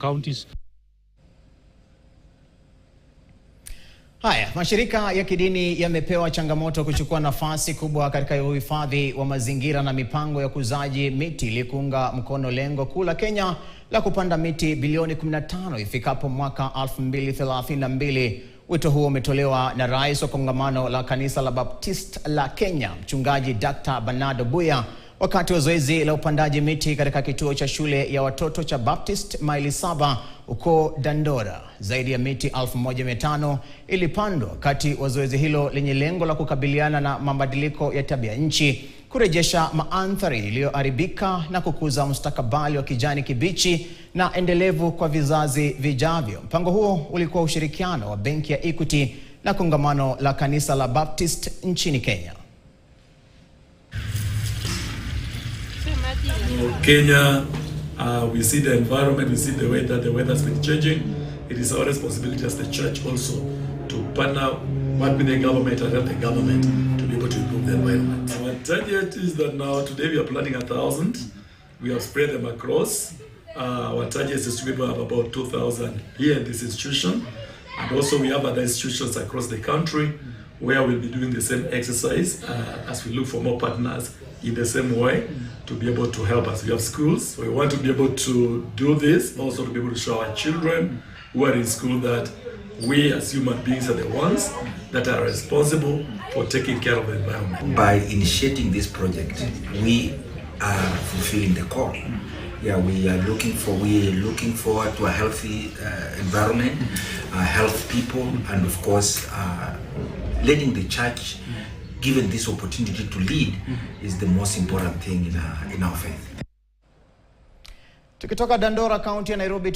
counties. Haya, mashirika ya kidini yamepewa changamoto kuchukua nafasi kubwa katika uhifadhi wa mazingira na mipango ya kuzaji miti ili kuunga mkono lengo kuu la Kenya la kupanda miti bilioni 15 ifikapo mwaka 2032. Wito huo umetolewa na rais wa kongamano la kanisa la Baptist la Kenya, Mchungaji Dr. Bernardo Buya, wakati wa zoezi la upandaji miti katika kituo cha shule ya watoto cha Baptist maili 7 huko Dandora. Zaidi ya miti 1500 ilipandwa kati wa zoezi hilo lenye lengo la kukabiliana na mabadiliko ya tabianchi, kurejesha athari iliyoharibika na kukuza mustakabali wa kijani kibichi na endelevu kwa vizazi vijavyo. Mpango huo ulikuwa ushirikiano wa benki ya Equity na kongamano la kanisa la Baptist nchini Kenya. Kenya, we see the environment, we see the way that the weather has been changing. It is our responsibility as the church also to partner with the government and help the government to be able to improve the environment. Our target is that now today we are planting 1,000. We have spread them across. Our target is to be able to have about 2,000 here in this institution. And also we have other institutions across the country where we'll be doing the same exercise as we look for more partners in the same way to be able to help us. We have schools, so we want to be able to do this, also to be able to show our children who are in school that we as human beings are the ones that are responsible for taking care of the environment. By initiating this project, we are fulfilling the call. Yeah, we are looking forward to a healthy environment, health people, and of course, letting the church, given this opportunity to lead, is the most important thing in our faith. Tukitoka Dandora, County ya Nairobi,